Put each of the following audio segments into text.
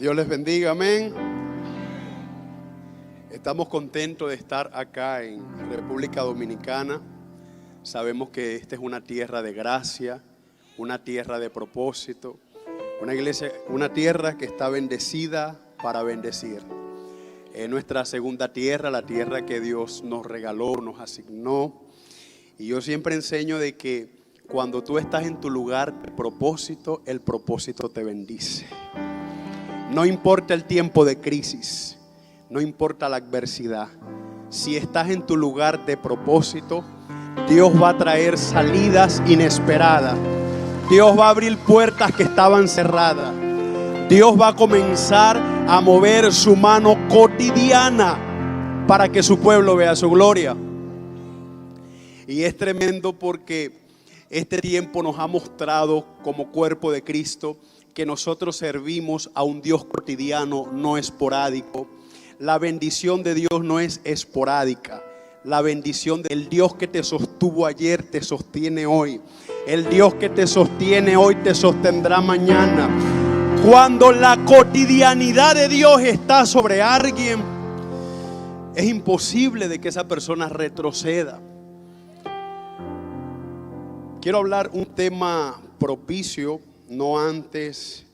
Dios les bendiga, amén. Estamos contentos de estar acá en República Dominicana. Sabemos que esta es una tierra de gracia, una tierra de propósito, una iglesia, una tierra que está bendecida para bendecir. Es nuestra segunda tierra, la tierra que Dios nos regaló, nos asignó. Y yo siempre enseño de que cuando tú estás en tu lugar de propósito, el propósito te bendice. No importa el tiempo de crisis, no importa la adversidad. Si estás en tu lugar de propósito, Dios va a traer salidas inesperadas. Dios va a abrir puertas que estaban cerradas. Dios va a comenzar a mover su mano cotidiana para que su pueblo vea su gloria. Y es tremendo porque este tiempo nos ha mostrado como cuerpo de Cristo que nosotros servimos a un Dios cotidiano, no esporádico. La bendición de Dios no es esporádica. La bendición del Dios que te sostuvo ayer te sostiene hoy. El Dios que te sostiene hoy te sostendrá mañana. Cuando la cotidianidad de Dios está sobre alguien, es imposible de que esa persona retroceda. Quiero hablar un tema propicio, no antes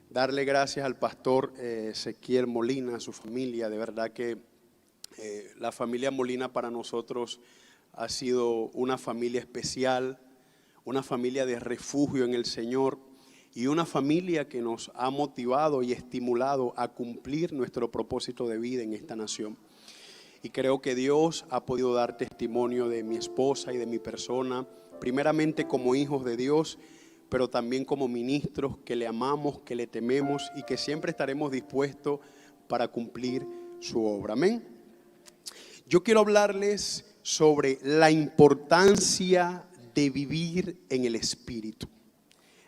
darle gracias al pastor Ezequiel Molina, a su familia. De verdad que la familia Molina para nosotros ha sido una familia especial, una familia de refugio en el Señor y una familia que nos ha motivado y estimulado a cumplir nuestro propósito de vida en esta nación. Y creo que Dios ha podido dar testimonio de mi esposa y de mi persona, primeramente como hijos de Dios, pero también como ministros que le amamos, que le tememos y que siempre estaremos dispuestos para cumplir su obra. Amén. Yo quiero hablarles sobre la importancia de vivir en el Espíritu.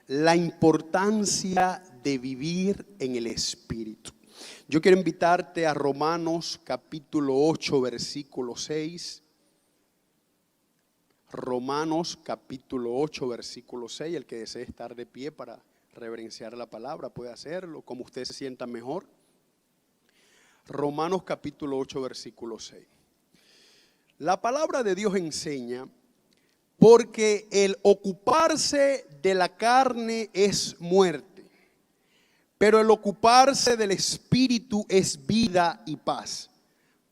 La importancia de vivir en el Espíritu. Yo quiero invitarte a Romanos capítulo 8, versículo 6. Romanos capítulo 8, versículo 6. El que desee estar de pie para reverenciar la palabra puede hacerlo, como usted se sienta mejor. Romanos capítulo 8, versículo 6. La palabra de Dios enseña: porque el ocuparse de la carne es muerte, pero el ocuparse del Espíritu es vida y paz.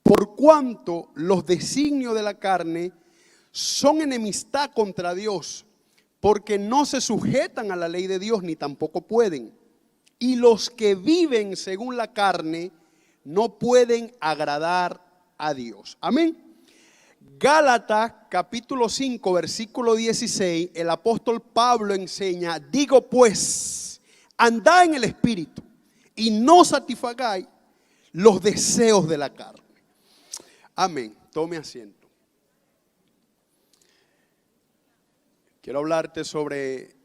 Por cuanto los designios de la carne son enemistad contra Dios, porque no se sujetan a la ley de Dios, ni tampoco pueden. Y los que viven según la carne no pueden agradar a Dios. Amén. Gálatas capítulo 5, versículo 16, el apóstol Pablo enseña: digo pues, andad en el Espíritu y no satisfagáis los deseos de la carne. Amén. Tome asiento. Quiero hablarte sobre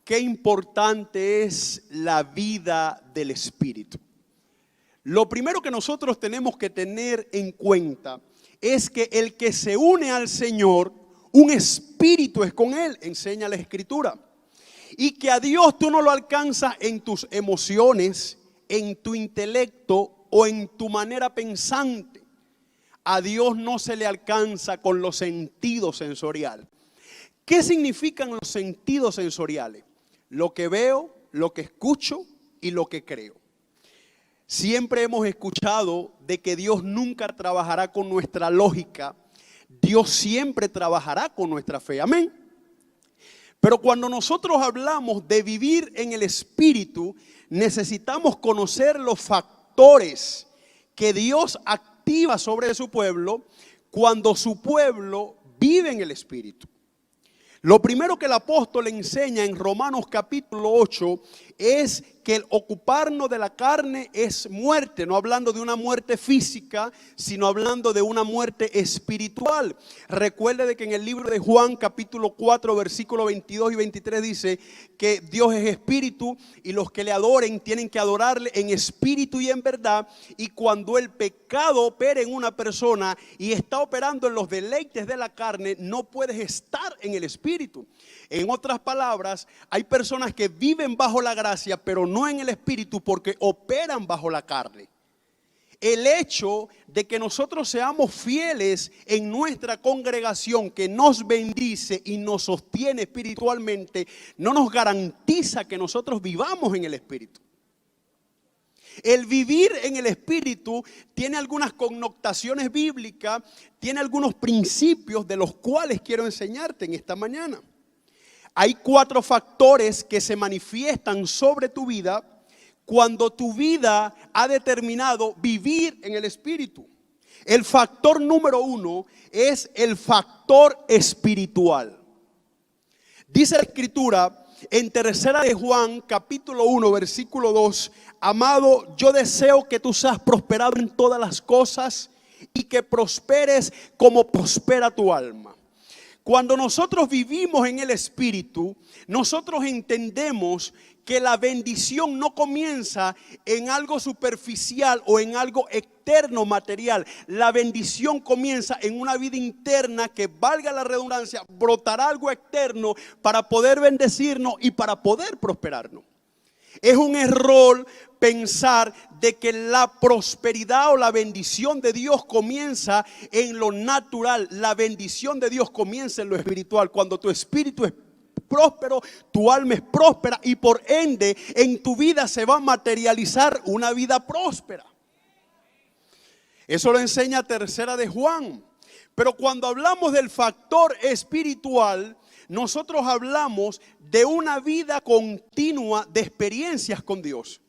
qué importante es la vida del Espíritu. Lo primero que nosotros tenemos que tener en cuenta es que el que se une al Señor, un espíritu es con Él, enseña la Escritura. Y que a Dios tú no lo alcanzas en tus emociones, en tu intelecto o en tu manera pensante. A Dios no se le alcanza con los sentidos sensoriales. ¿Qué significan los sentidos sensoriales? Lo que veo, lo que escucho y lo que creo. Siempre hemos escuchado de que Dios nunca trabajará con nuestra lógica. Dios siempre trabajará con nuestra fe. Amén. Pero cuando nosotros hablamos de vivir en el Espíritu, necesitamos conocer los factores que Dios activa sobre su pueblo cuando su pueblo vive en el Espíritu. Lo primero que el apóstol enseña en Romanos capítulo 8 es que el ocuparnos de la carne es muerte, no hablando de una muerte física, sino hablando de una muerte espiritual. Recuerde de que en el libro de Juan capítulo 4 versículos 22 y 23 dice que Dios es espíritu y los que le adoren tienen que adorarle en espíritu y en verdad. Y cuando el pecado opera en una persona y está operando en los deleites de la carne, no puedes estar en el espíritu. En otras palabras, hay personas que viven bajo la gracia gracia, pero no en el espíritu, porque operan bajo la carne. El hecho de que nosotros seamos fieles en nuestra congregación que nos bendice y nos sostiene espiritualmente, no nos garantiza que nosotros vivamos en el espíritu. El vivir en el espíritu tiene algunas connotaciones bíblicas, tiene algunos principios de los cuales quiero enseñarte en esta mañana. Hay 4 factores que se manifiestan sobre tu vida cuando tu vida ha determinado vivir en el espíritu. El factor número 1 es el factor espiritual. Dice la escritura en 3 de Juan, capítulo 1, versículo 2: amado, yo deseo que tú seas prosperado en todas las cosas y que prosperes como prospera tu alma. Cuando nosotros vivimos en el espíritu, nosotros entendemos que la bendición no comienza en algo superficial o en algo externo material. La bendición comienza en una vida interna que, valga la redundancia, brotará algo externo para poder bendecirnos y para poder prosperarnos. Es un error pensar de que la prosperidad o la bendición de Dios comienza en lo natural. La bendición de Dios comienza en lo espiritual. Cuando tu espíritu es próspero, tu alma es próspera y por ende en tu vida se va a materializar una vida próspera. Eso lo enseña 3 de Juan. Pero cuando hablamos del factor espiritual, nosotros hablamos de una vida continua de experiencias con Dios.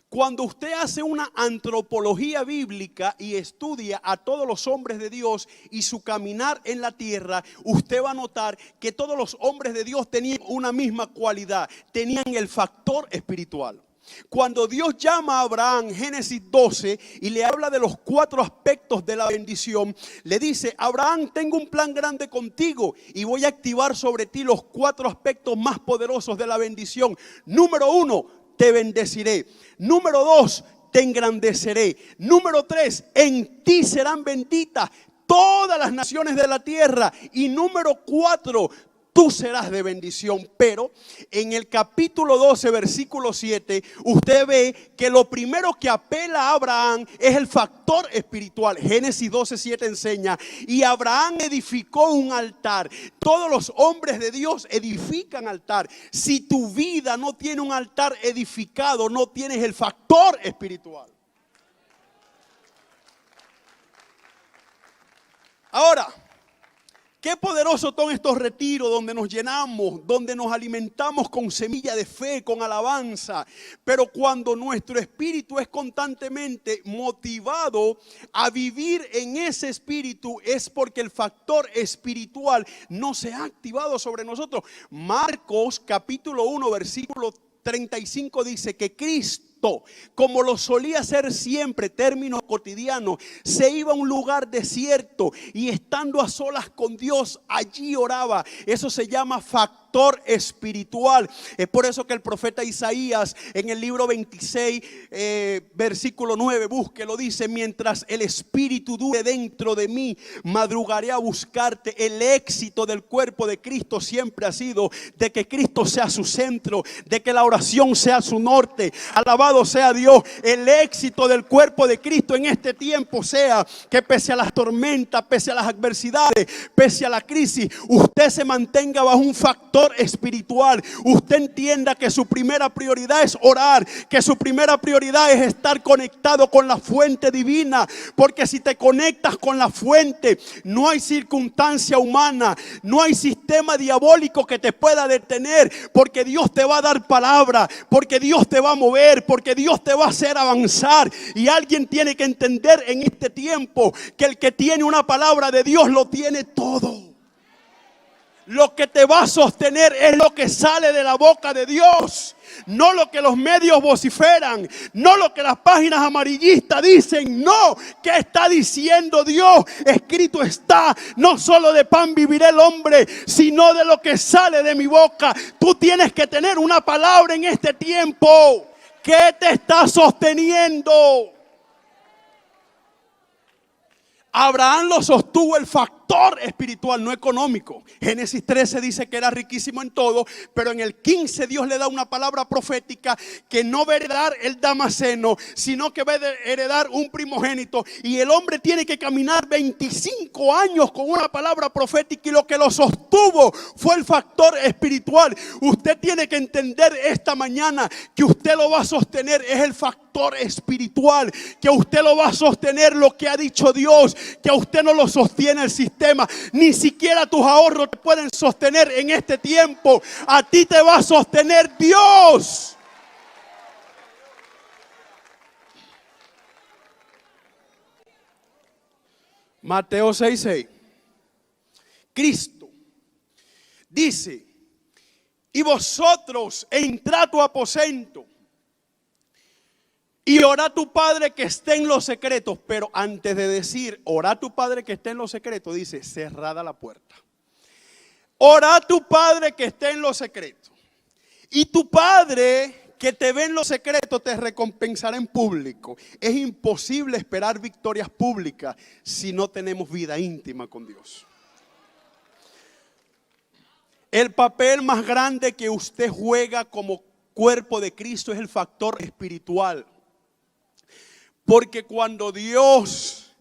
Cuando usted hace una antropología bíblica y estudia a todos los hombres de Dios y su caminar en la tierra, usted va a notar que todos los hombres de Dios tenían una misma cualidad, tenían el factor espiritual. Cuando Dios llama a Abraham, Génesis 12, y le habla de los 4 aspectos de la bendición, le dice: Abraham, tengo un plan grande contigo y voy a activar sobre ti los 4 aspectos más poderosos de la bendición. Número 1, te bendeciré. Número 2, te engrandeceré. Número 3, en ti serán benditas todas las naciones de la tierra. Y número 4, tú serás de bendición. Pero en el capítulo 12, versículo 7, usted ve que lo primero que apela a Abraham es el factor espiritual. Génesis 12, 7 enseña: y Abraham edificó un altar. Todos los hombres de Dios edifican altar. Si tu vida no tiene un altar edificado, no tienes el factor espiritual. Ahora, qué poderosos son estos retiros donde nos llenamos, donde nos alimentamos con semilla de fe, con alabanza. Pero cuando nuestro espíritu es constantemente motivado a vivir en ese espíritu, es porque el factor espiritual no se ha activado sobre nosotros. Marcos capítulo 1, versículo 35 dice que Cristo, como lo solía hacer siempre, término cotidiano, se iba a un lugar desierto y estando a solas con Dios, allí oraba. Eso se llama factor espiritual. Es por eso que el profeta Isaías en el libro 26, versículo 9, búsquelo, dice: mientras el espíritu dure dentro de mí, madrugaré a buscarte. El éxito del cuerpo de Cristo siempre ha sido de que Cristo sea su centro, de que la oración sea su norte. Alabado sea Dios. El éxito del cuerpo de Cristo en este tiempo sea que pese a las tormentas, pese a las adversidades, pese a la crisis, usted se mantenga bajo un factor espiritual. Usted entienda que su primera prioridad es orar, que su primera prioridad es estar conectado con la fuente divina, porque si te conectas con la fuente, no hay circunstancia humana, no hay sistema diabólico que te pueda detener, porque Dios te va a dar palabra, porque Dios te va a mover, porque Dios te va a hacer avanzar. Y alguien tiene que entender en este tiempo que el que tiene una palabra de Dios lo tiene todo. Lo que te va a sostener es lo que sale de la boca de Dios, no lo que los medios vociferan, no lo que las páginas amarillistas dicen. No, ¿qué está diciendo Dios? Escrito está: no solo de pan vivirá el hombre, sino de lo que sale de mi boca. Tú tienes que tener una palabra en este tiempo. ¿Qué te está sosteniendo? Abraham lo sostuvo el factor factor espiritual, no económico. Génesis 13 dice que era riquísimo en todo, pero en el 15 Dios le da una palabra profética que no va a heredar el Damaseno, sino que va a heredar un primogénito. Y el hombre tiene que caminar 25 años con una palabra profética, y lo que lo sostuvo fue el factor espiritual. Usted tiene que entender esta mañana que usted lo va a sostener es el factor espiritual, que usted lo va a sostener lo que ha dicho Dios, que a usted no lo sostiene el sistema, ni siquiera tus ahorros te pueden sostener en este tiempo. A ti te va a sostener Dios. Mateo 6:6. Cristo dice: y vosotros entrad a tu aposento y orá a tu Padre que esté en los secretos. Pero antes de decir orá a tu Padre que esté en los secretos, dice: cerrada la puerta. Orá a tu Padre que esté en los secretos, y tu Padre que te ve en los secretos te recompensará en público. Es imposible esperar victorias públicas si no tenemos vida íntima con Dios. El papel más grande que usted juega como cuerpo de Cristo es el factor espiritual. Porque cuando Dios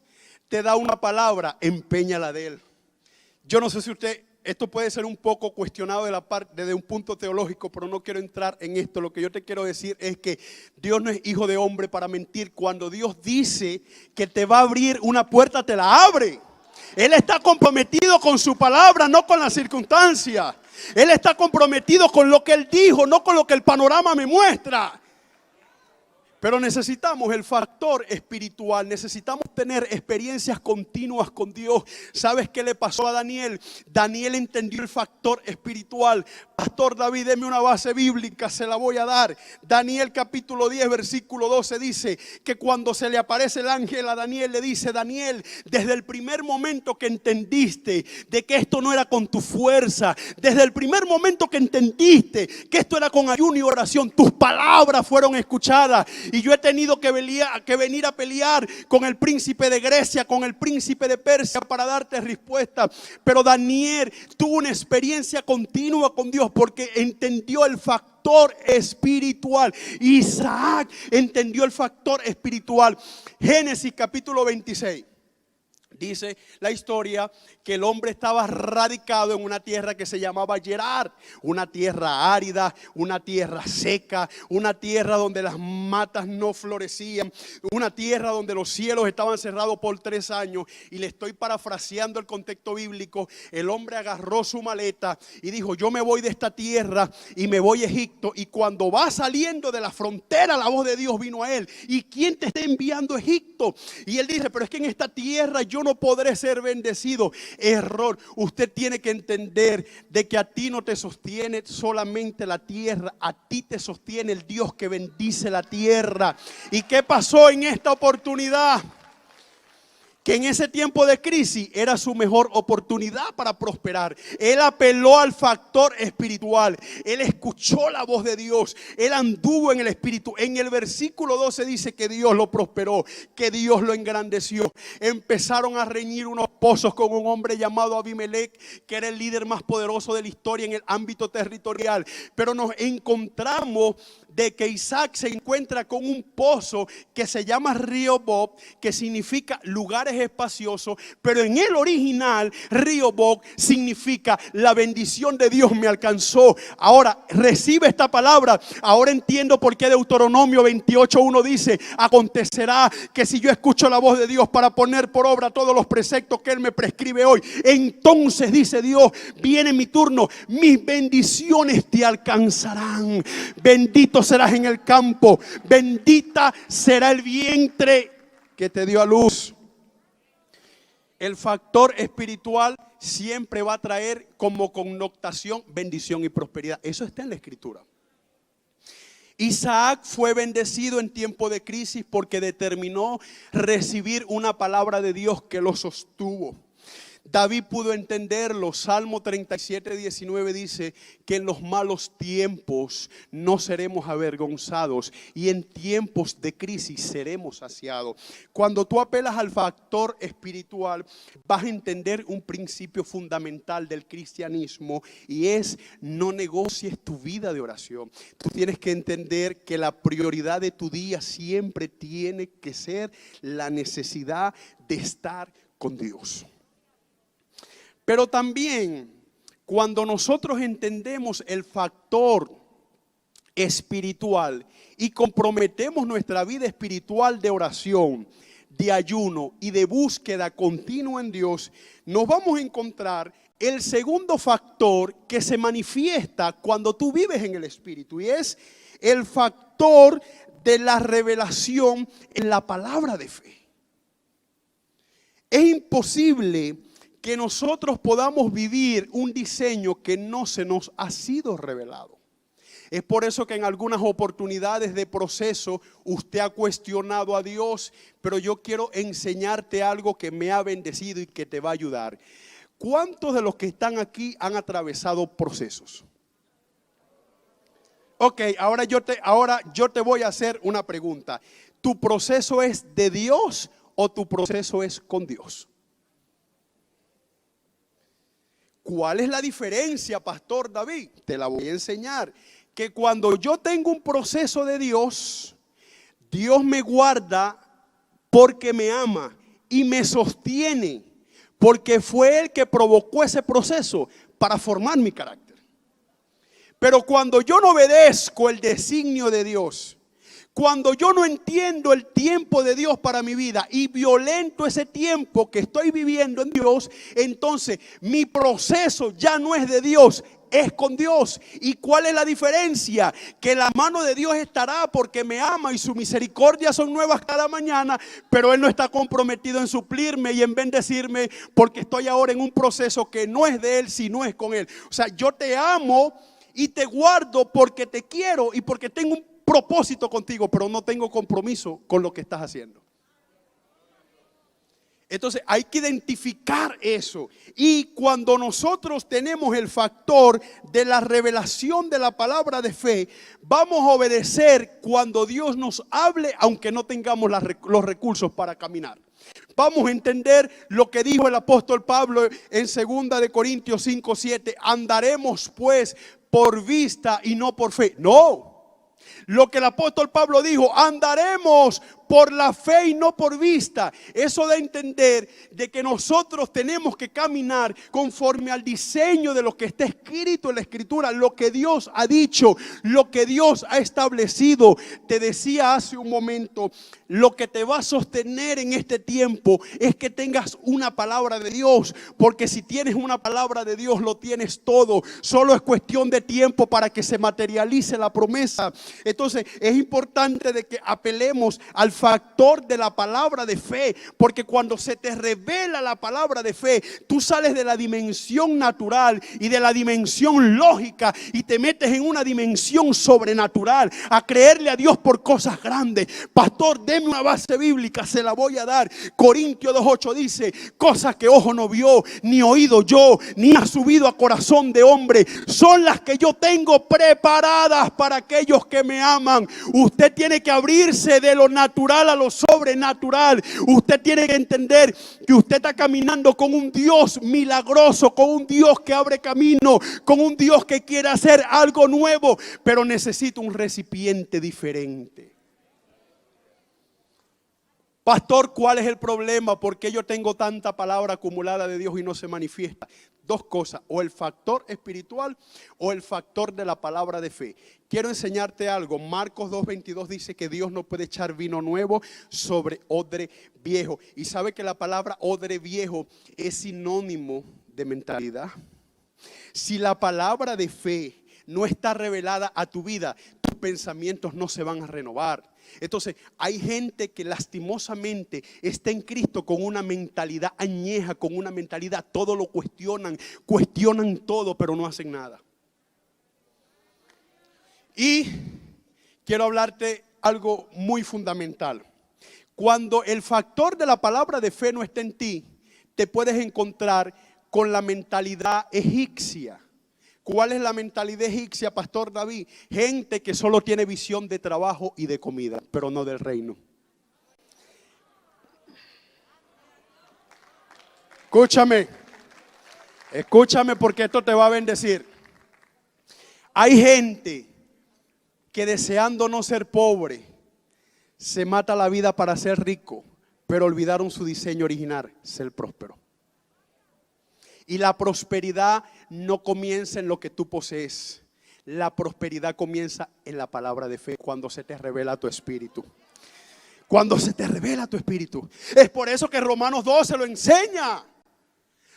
te da una palabra, empeñala de Él. Yo no sé si usted, esto puede ser un poco cuestionado desde un punto teológico, pero no quiero entrar en esto. Lo que yo te quiero decir es que Dios no es hijo de hombre para mentir. Cuando Dios dice que te va a abrir una puerta, te la abre. Él está comprometido con su palabra, no con las circunstancias. Él está comprometido con lo que Él dijo, no con lo que el panorama me muestra. Pero necesitamos el factor espiritual, necesitamos tener experiencias continuas con Dios. ¿Sabes qué le pasó a Daniel? Daniel entendió el factor espiritual. Pastor David, deme una base bíblica, se la voy a dar. Daniel capítulo 10, versículo 12 dice que cuando se le aparece el ángel a Daniel, le dice: Daniel, desde el primer momento que entendiste de que esto no era con tu fuerza, desde el primer momento que entendiste que esto era con ayuno y oración, tus palabras fueron escuchadas. Y yo he tenido que venir a pelear con el príncipe de Grecia, con el príncipe de Persia, para darte respuesta. Pero Daniel tuvo una experiencia continua con Dios porque entendió el factor espiritual. Isaac entendió el factor espiritual. Génesis capítulo 26. Dice la historia que el hombre estaba radicado en una tierra que se llamaba Gerar, una tierra árida, una tierra seca, una tierra donde las matas no florecían, una tierra donde los cielos estaban cerrados por 3 años. Y le estoy parafraseando el contexto bíblico. El hombre agarró su maleta y dijo: yo me voy de esta tierra y me voy a Egipto. Y cuando va saliendo de la frontera, la voz de Dios vino a él: ¿y quién te está enviando a Egipto? Y él dice: pero es que en esta tierra yo no podré ser bendecido. Error. Usted tiene que entender de que a ti no te sostiene solamente la tierra, a ti te sostiene el Dios que bendice la tierra. ¿Y qué pasó en esta oportunidad? Que en ese tiempo de crisis era su mejor oportunidad para prosperar. Él apeló al factor espiritual. Él escuchó la voz de Dios. Él anduvo en el espíritu. En el versículo 12 dice que Dios lo prosperó, que Dios lo engrandeció. Empezaron a reñir unos pozos con un hombre llamado Abimelech, que era el líder más poderoso de la historia en el ámbito territorial. Pero nos encontramos de que Isaac se encuentra con un pozo que se llama Rehoboth, que significa lugares espaciosos, pero en el original Rehoboth significa la bendición de Dios me alcanzó. Ahora recibe esta palabra. Ahora entiendo por qué Deuteronomio 28:1 dice: acontecerá que si yo escucho la voz de Dios para poner por obra todos los preceptos que Él me prescribe hoy, entonces dice Dios, viene mi turno, mis bendiciones te alcanzarán. Bendito serás en el campo, bendita será el vientre que te dio a luz. El factor espiritual siempre va a traer como connotación bendición y prosperidad. Eso está en la escritura. Isaac fue bendecido en tiempo de crisis porque determinó recibir una palabra de Dios que lo sostuvo. David pudo entenderlo. Salmo 37:19 dice que en los malos tiempos no seremos avergonzados y en tiempos de crisis seremos saciados. Cuando tú apelas al factor espiritual, vas a entender un principio fundamental del cristianismo, y es: no negocies tu vida de oración. Tú tienes que entender que la prioridad de tu día siempre tiene que ser la necesidad de estar con Dios. Pero también, cuando nosotros entendemos el factor espiritual y comprometemos nuestra vida espiritual de oración, de ayuno y de búsqueda continua en Dios, nos vamos a encontrar el segundo factor que se manifiesta cuando tú vives en el Espíritu, y es el factor de la revelación en la palabra de fe. Es imposible que nosotros podamos vivir un diseño que no se nos ha sido revelado. Es por eso que en algunas oportunidades de proceso usted ha cuestionado a Dios, pero yo quiero enseñarte algo que me ha bendecido y que te va a ayudar. ¿Cuántos de los que están aquí han atravesado procesos? Ok, ahora yo te voy a hacer una pregunta. ¿Tu proceso es de Dios o tu proceso es con Dios? ¿Cuál es la diferencia, Pastor David? Te la voy a enseñar. Que cuando yo tengo un proceso de Dios, Dios me guarda porque me ama y me sostiene, porque fue Él que provocó ese proceso para formar mi carácter. Pero cuando yo no obedezco el designio de Dios, cuando yo no entiendo el tiempo de Dios para mi vida y violento ese tiempo que estoy viviendo en Dios, entonces mi proceso ya no es de Dios, es con Dios. ¿Y cuál es la diferencia? Que la mano de Dios estará porque me ama y su misericordia son nuevas cada mañana, pero Él no está comprometido en suplirme y en bendecirme, porque estoy ahora en un proceso que no es de Él, sino es con Él. O sea, yo te amo y te guardo porque te quiero y porque tengo un propósito contigo, pero no tengo compromiso con lo que estás haciendo. Entonces hay que identificar eso. Y cuando nosotros tenemos el factor de la revelación de la palabra de fe, vamos a obedecer cuando Dios nos hable, aunque no tengamos los recursos para caminar. Vamos a entender lo que dijo el apóstol Pablo en 2 de Corintios 5:7. Andaremos pues por vista y no por fe. No. Lo que el apóstol Pablo dijo: andaremos por la fe y no por vista. Eso da a entender de que nosotros tenemos que caminar conforme al diseño de lo que está escrito en la Escritura, lo que Dios ha dicho, lo que Dios ha establecido. Te decía hace un momento, lo que te va a sostener en este tiempo es que tengas una palabra de Dios, porque si tienes una palabra de Dios lo tienes todo. Solo es cuestión de tiempo para que se materialice la promesa. Entonces es importante de que apelemos al factor de la palabra de fe, porque cuando se te revela la palabra de fe, tú sales de la dimensión natural y de la dimensión lógica y te metes en una dimensión sobrenatural, a creerle a Dios por cosas grandes. Pastor, deme una base bíblica, se la voy a dar. Corintios 2:8 dice: cosas que ojo no vio, ni oído yo, ni ha subido a corazón de hombre, son las que yo tengo preparadas para aquellos que me aman. Usted tiene que abrirse de lo natural a lo sobrenatural. Usted tiene que entender que usted está caminando con un Dios milagroso, con un Dios que abre camino, con un Dios que quiere hacer algo nuevo, pero necesita un recipiente diferente. Pastor, ¿cuál es el problema? ¿Por qué yo tengo tanta palabra acumulada de Dios y no se manifiesta? Dos cosas: o el factor espiritual o el factor de la palabra de fe. Quiero enseñarte algo. Marcos 2:22 dice que Dios no puede echar vino nuevo sobre odre viejo. Y sabe que la palabra odre viejo es sinónimo de mentalidad. Si la palabra de fe no está revelada a tu vida, tus pensamientos no se van a renovar. Entonces hay gente que lastimosamente está en Cristo con una mentalidad añeja, con una mentalidad, todo lo cuestionan todo, pero no hacen nada. Y quiero hablarte algo muy fundamental. Cuando el factor de la palabra de fe no está en ti, te puedes encontrar con la mentalidad egipcia. ¿Cuál es la mentalidad egipcia, Pastor David? Gente que solo tiene visión de trabajo y de comida, pero no del reino. Escúchame porque esto te va a bendecir. Hay gente que deseando no ser pobre, se mata la vida para ser rico, pero olvidaron su diseño original, ser próspero. Y la prosperidad no comienza en lo que tú posees. La prosperidad comienza en la palabra de fe, cuando se te revela tu espíritu. Cuando se te revela tu espíritu. Es por eso que Romanos 12 lo enseña.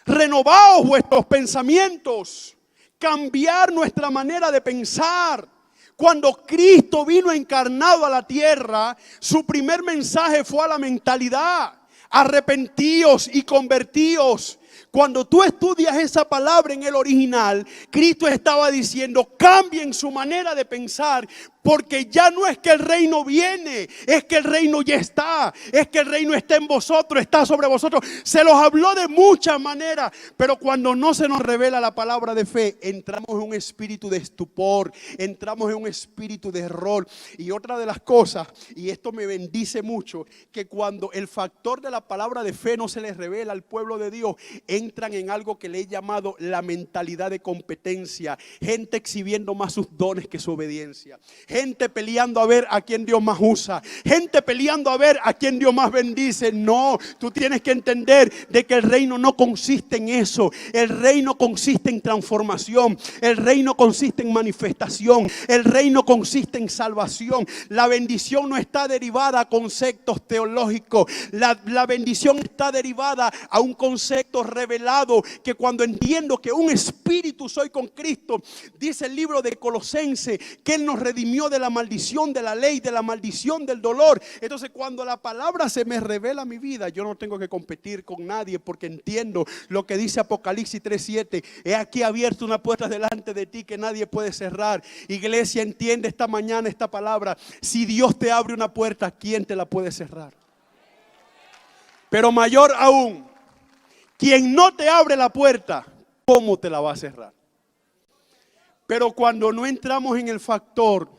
Renovaos vuestros pensamientos. Cambiar nuestra manera de pensar. Cuando Cristo vino encarnado a la tierra, su primer mensaje fue a la mentalidad. Arrepentíos y convertíos. Cuando tú estudias esa palabra en el original, Cristo estaba diciendo: cambien su manera de pensar, porque ya no es que el reino viene, es que el reino ya está, es que el reino está en vosotros, está sobre vosotros. Se los habló de muchas maneras, pero cuando no se nos revela la palabra de fe, entramos en un espíritu de estupor, entramos en un espíritu de error. Y otra de las cosas, y esto me bendice mucho, que cuando el factor de la palabra de fe no se les revela al pueblo de Dios, entran en algo que le he llamado la mentalidad de competencia. Gente exhibiendo más sus dones que su obediencia. Gente peleando a ver a quién Dios más usa. Gente peleando a ver a quién Dios más bendice. No, tú tienes que entender de que el reino no consiste en eso. El reino consiste en transformación. El reino consiste en manifestación. El reino consiste en salvación. La bendición no está derivada a conceptos teológicos. La bendición está derivada a un concepto revelado, que cuando entiendo que un espíritu soy con Cristo, dice el libro de Colosenses que Él nos redimió de la maldición de la ley, de la maldición del dolor. Entonces cuando la palabra se me revela a mi vida, yo no tengo que competir con nadie, porque entiendo lo que dice Apocalipsis 3:7. He aquí abierto una puerta delante de ti que nadie puede cerrar. Iglesia, entiende esta mañana esta palabra. Si Dios te abre una puerta, ¿quién te la puede cerrar? Pero mayor aún, quien no te abre la puerta, ¿cómo te la va a cerrar? Pero cuando no entramos en el factor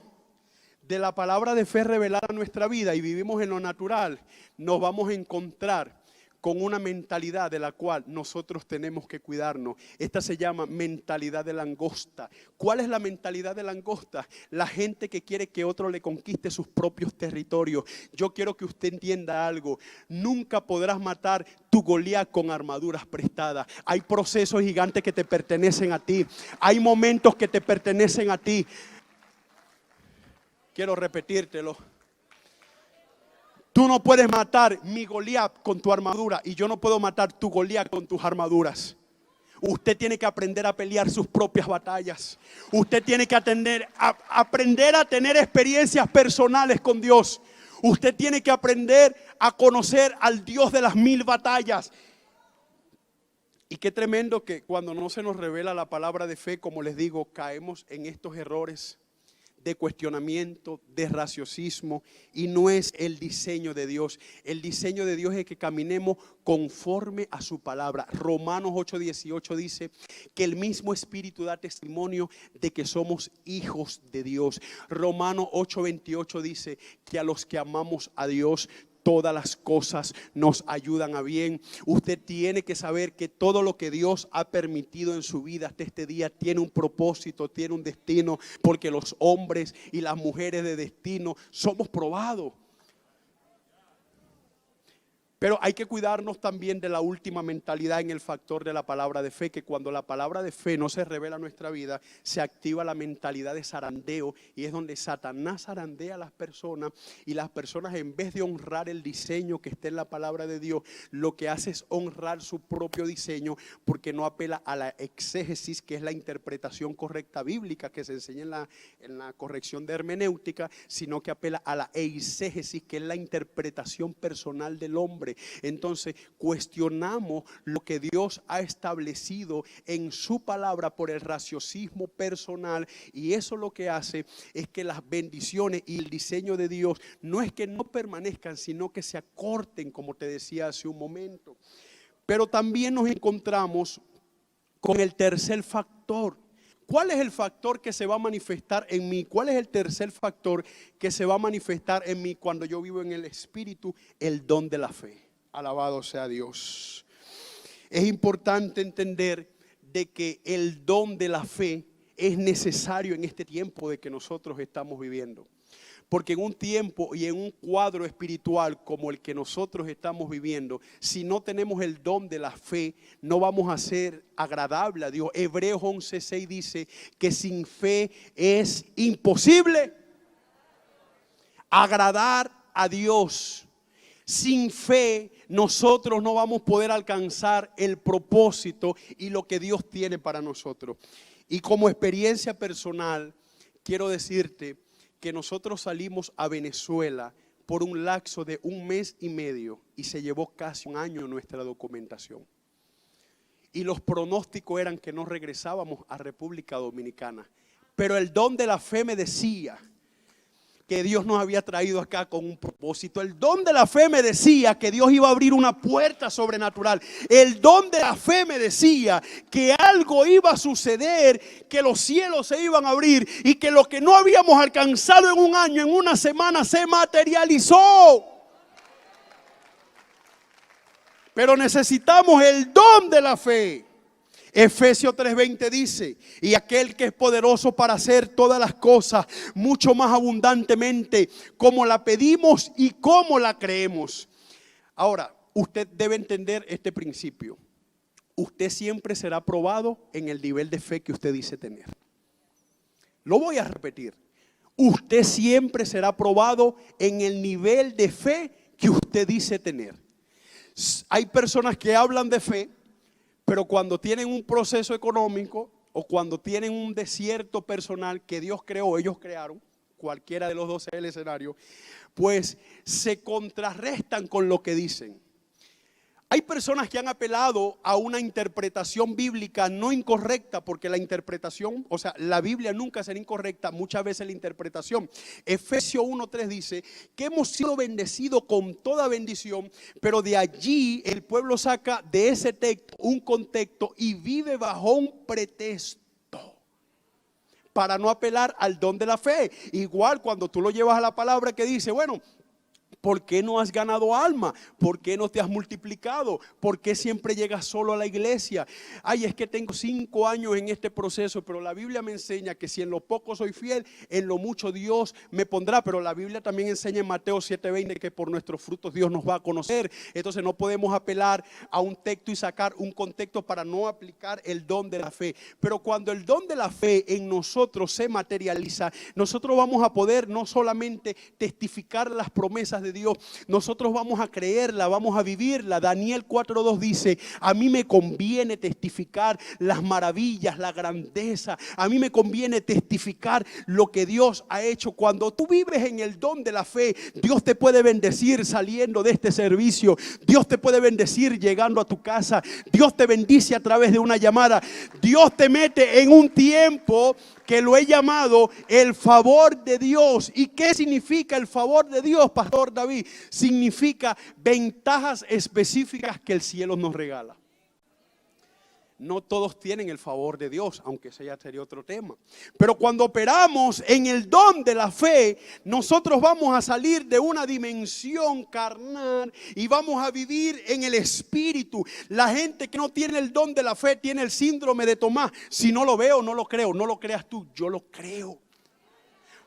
de la palabra de fe revelada a nuestra vida y vivimos en lo natural, nos vamos a encontrar con una mentalidad de la cual nosotros tenemos que cuidarnos. Esta se llama mentalidad de langosta. ¿Cuál es la mentalidad de langosta? La gente que quiere que otro le conquiste sus propios territorios. Yo quiero que usted entienda algo. Nunca podrás matar tu Goliat con armaduras prestadas. Hay procesos gigantes que te pertenecen a ti. Hay momentos que te pertenecen a ti. Quiero repetírtelo. Tú no puedes matar mi Goliat con tu armadura, y yo no puedo matar tu Goliat con tus armaduras. Usted tiene que aprender a pelear sus propias batallas. Usted tiene que aprender a tener experiencias personales con Dios. Usted tiene que aprender a conocer al Dios de las 1000 batallas. Y qué tremendo que cuando no se nos revela la palabra de fe, como les digo, caemos en estos errores de cuestionamiento, de raciocismo, y no es el diseño de Dios. El diseño de Dios es que caminemos conforme a su palabra. Romanos 8:18 dice que el mismo Espíritu da testimonio de que somos hijos de Dios. Romanos 8:28 dice que a los que amamos a Dios, todas las cosas nos ayudan a bien. Usted tiene que saber que todo lo que Dios ha permitido en su vida hasta este día tiene un propósito, tiene un destino, porque los hombres y las mujeres de destino somos probados. Pero hay que cuidarnos también de la última mentalidad en el factor de la palabra de fe, que cuando la palabra de fe no se revela en nuestra vida, se activa la mentalidad de zarandeo, y es donde Satanás zarandea a las personas, y las personas, en vez de honrar el diseño que está en la palabra de Dios, lo que hace es honrar su propio diseño, porque no apela a la exégesis, que es la interpretación correcta bíblica que se enseña en la corrección de hermenéutica, sino que apela a la eisegesis, que es la interpretación personal del hombre. Entonces cuestionamos lo que Dios ha establecido en su palabra por el raciocismo personal, y eso lo que hace es que las bendiciones y el diseño de Dios no es que no permanezcan, sino que se acorten, como te decía hace un momento. Pero también nos encontramos con el tercer factor. ¿Cuál es el factor que se va a manifestar en mí? ¿Cuál es el tercer factor que se va a manifestar en mí cuando yo vivo en el Espíritu? El don de la fe. Alabado sea Dios. Es importante entender de que el don de la fe es necesario en este tiempo de que nosotros estamos viviendo. Porque en un tiempo y en un cuadro espiritual como el que nosotros estamos viviendo, si no tenemos el don de la fe, no vamos a ser agradable a Dios. Hebreos 11:6 dice que sin fe es imposible agradar a Dios. Sin fe nosotros no vamos a poder alcanzar el propósito y lo que Dios tiene para nosotros. Y como experiencia personal, quiero decirte que nosotros salimos a Venezuela por un lapso de 1 mes y medio y se llevó casi 1 año nuestra documentación. Y los pronósticos eran que no regresábamos a República Dominicana. Pero el don de la fe me decía que Dios nos había traído acá con un propósito. El don de la fe me decía que Dios iba a abrir una puerta sobrenatural. El don de la fe me decía que algo iba a suceder, que los cielos se iban a abrir y que lo que no habíamos alcanzado en 1 año, en 1 semana se materializó. Pero necesitamos el don de la fe. Efesios 3:20 dice, y aquel que es poderoso para hacer todas las cosas mucho más abundantemente, como la pedimos y como la creemos. Ahora, usted debe entender este principio. Usted siempre será probado en el nivel de fe que usted dice tener. Lo voy a repetir. Usted siempre será probado en el nivel de fe que usted dice tener. Hay personas que hablan de fe, pero cuando tienen un proceso económico o cuando tienen un desierto personal que Dios creó, ellos crearon, cualquiera de los dos es el escenario, pues se contrarrestan con lo que dicen. Hay personas que han apelado a una interpretación bíblica no incorrecta, porque la interpretación, o sea, la Biblia nunca será incorrecta, muchas veces la interpretación. Efesios 1:3 dice que hemos sido bendecidos con toda bendición, pero de allí el pueblo saca de ese texto un contexto y vive bajo un pretexto para no apelar al don de la fe. Igual cuando tú lo llevas a la palabra que dice, bueno, ¿por qué no has ganado alma? ¿Por qué no te has multiplicado? ¿Por qué siempre llegas solo a la iglesia? Ay, es que tengo 5 años en este proceso, pero la Biblia me enseña que si en lo poco soy fiel, en lo mucho Dios me pondrá. Pero la Biblia también enseña en Mateo 7:20 que por nuestros frutos Dios nos va a conocer. Entonces no podemos apelar a un texto y sacar un contexto para no aplicar el don de la fe. Pero cuando el don de la fe en nosotros se materializa, nosotros vamos a poder no solamente testificar las promesas de Dios, nosotros vamos a creerla, vamos a vivirla. Daniel 4:2 dice, a mí me conviene testificar las maravillas, la grandeza, a mí me conviene testificar lo que Dios ha hecho. Cuando tú vives en el don de la fe, Dios te puede bendecir saliendo de este servicio, Dios te puede bendecir llegando a tu casa, Dios te bendice a través de una llamada, Dios te mete en un tiempo que lo he llamado el favor de Dios. ¿Y qué significa el favor de Dios, Pastor David? Significa ventajas específicas que el cielo nos regala. No todos tienen el favor de Dios, aunque ese ya sería otro tema. Pero cuando operamos en el don de la fe, nosotros vamos a salir de una dimensión carnal y vamos a vivir en el espíritu. La gente que no tiene el don de la fe tiene el síndrome de Tomás. Si no lo veo, no lo creo. No lo creas tú, yo lo creo.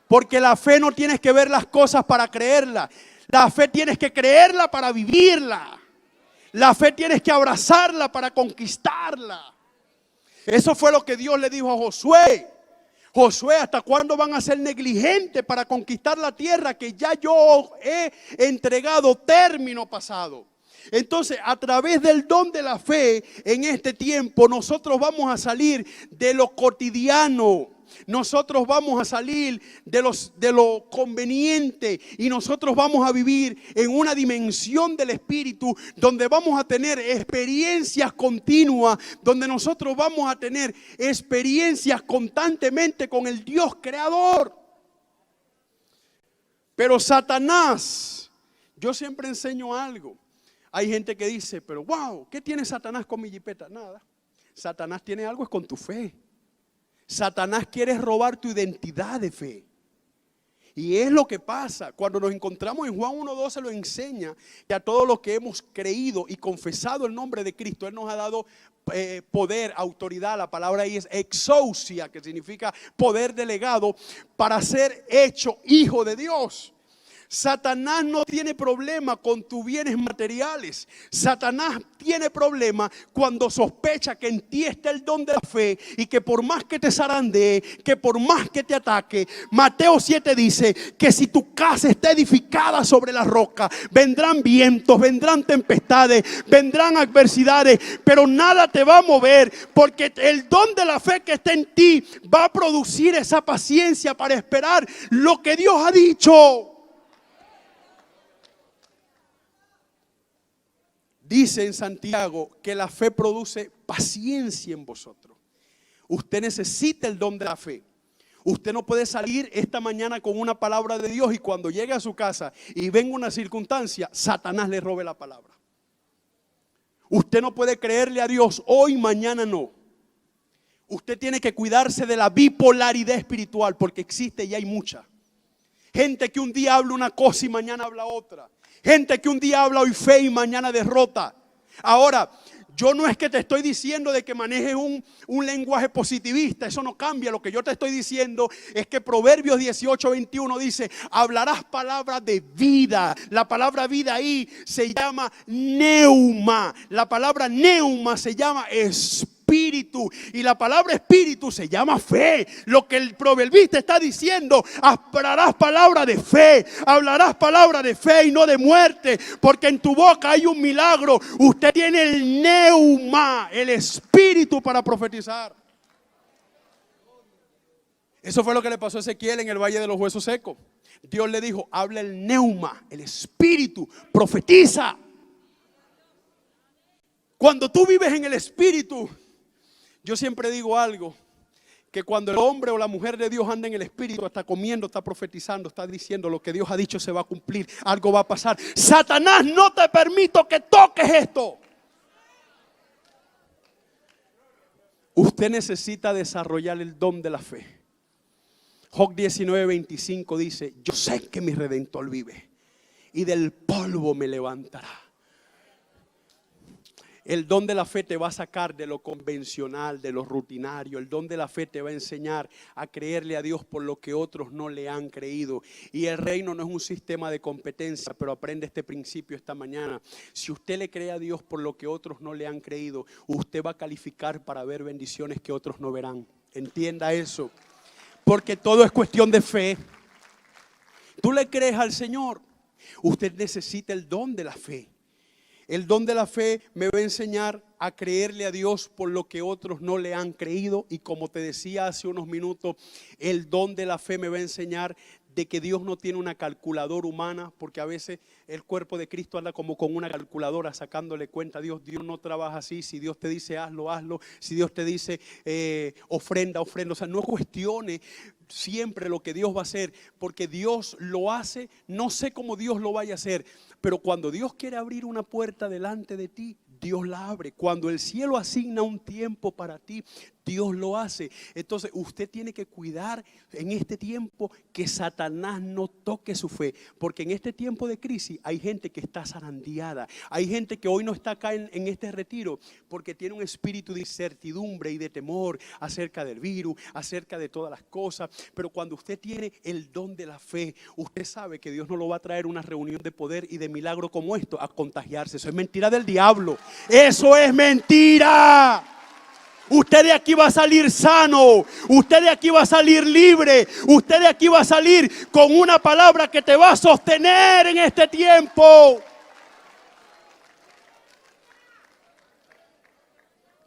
Porque la fe no tienes que ver las cosas para creerla. La fe tienes que creerla para vivirla. La fe tienes que abrazarla para conquistarla. Eso fue lo que Dios le dijo a Josué. Josué, ¿hasta cuándo van a ser negligentes para conquistar la tierra que ya yo he entregado término pasado? Entonces, a través del don de la fe, en este tiempo, nosotros vamos a salir de lo cotidiano. Nosotros vamos a salir de lo conveniente y nosotros vamos a vivir en una dimensión del espíritu donde vamos a tener experiencias continuas, donde nosotros vamos a tener experiencias constantemente con el Dios creador. Pero Satanás, yo siempre enseño algo. Hay gente que dice, pero wow, ¿qué tiene Satanás con mi jipeta? Nada. Satanás tiene algo es con tu fe. Satanás quiere robar tu identidad de fe. Y es lo que pasa cuando nos encontramos en Juan 1:12, lo enseña que a todos los que hemos creído y confesado el nombre de Cristo, Él nos ha dado poder, autoridad. La palabra ahí es exousia, que significa poder delegado para ser hecho hijo de Dios. Satanás no tiene problema con tus bienes materiales. Satanás tiene problema cuando sospecha que en ti está el don de la fe y que por más que te zarandee, que por más que te ataque, Mateo 7 dice que si tu casa está edificada sobre la roca, vendrán vientos, vendrán tempestades, vendrán adversidades, pero nada te va a mover, porque el don de la fe que está en ti va a producir esa paciencia para esperar lo que Dios ha dicho. Dice en Santiago que la fe produce paciencia en vosotros. Usted necesita el don de la fe. Usted no puede salir esta mañana con una palabra de Dios y cuando llegue a su casa y venga una circunstancia, Satanás le robe la palabra. Usted no puede creerle a Dios hoy, mañana no. Usted tiene que cuidarse de la bipolaridad espiritual porque existe y hay mucha. Gente que un día habla una cosa y mañana habla otra. Gente que un día habla hoy fe y mañana derrota. Ahora, yo no es que te estoy diciendo de que manejes un lenguaje positivista. Eso no cambia. Lo que yo te estoy diciendo es que Proverbios 18:21 dice: hablarás palabras de vida. La palabra vida ahí se llama neuma. La palabra neuma se llama espíritu. Y la palabra espíritu se llama fe. Lo que el proverbista está diciendo: hablarás palabra de fe. Hablarás palabra de fe y no de muerte. Porque en tu boca hay un milagro. Usted tiene el neuma, el espíritu para profetizar. Eso fue lo que le pasó a Ezequiel en el Valle de los Huesos Secos. Dios le dijo: habla el neuma, el espíritu, profetiza. Cuando tú vives en el espíritu, yo siempre digo algo, que cuando el hombre o la mujer de Dios anda en el espíritu, está comiendo, está profetizando, está diciendo lo que Dios ha dicho se va a cumplir, algo va a pasar. Satanás, no te permito que toques esto. Usted necesita desarrollar el don de la fe. Job 19:25 dice: yo sé que mi Redentor vive y del polvo me levantará. El don de la fe te va a sacar de lo convencional, de lo rutinario. El don de la fe te va a enseñar a creerle a Dios por lo que otros no le han creído. Y el reino no es un sistema de competencia, pero aprende este principio esta mañana. Si usted le cree a Dios por lo que otros no le han creído, usted va a calificar para ver bendiciones que otros no verán. Entienda eso, porque todo es cuestión de fe. Tú le crees al Señor, usted necesita el don de la fe. El don de la fe me va a enseñar a creerle a Dios por lo que otros no le han creído. Y como te decía hace unos minutos, el don de la fe me va a enseñar de que Dios no tiene una calculadora humana, porque a veces el cuerpo de Cristo anda como con una calculadora sacándole cuenta a Dios. Dios no trabaja así. Si Dios te dice hazlo, hazlo. Si Dios te dice ofrenda, ofrenda. O sea, no cuestione siempre lo que Dios va a hacer, porque Dios lo hace. No sé cómo Dios lo vaya a hacer, pero cuando Dios quiere abrir una puerta delante de ti, Dios la abre. Cuando el cielo asigna un tiempo para ti, Dios lo hace. Entonces usted tiene que cuidar en este tiempo que Satanás no toque su fe, porque en este tiempo de crisis hay gente que está zarandeada. Hay gente que hoy no está acá en este retiro porque tiene un espíritu de incertidumbre y de temor acerca del virus, acerca de todas las cosas. Pero cuando usted tiene el don de la fe, usted sabe que Dios no lo va a traer a una reunión de poder y de milagro como esto a contagiarse. Eso es mentira del diablo. Eso es mentira. Usted de aquí va a salir sano. Usted de aquí va a salir libre. Usted de aquí va a salir con una palabra que te va a sostener en este tiempo.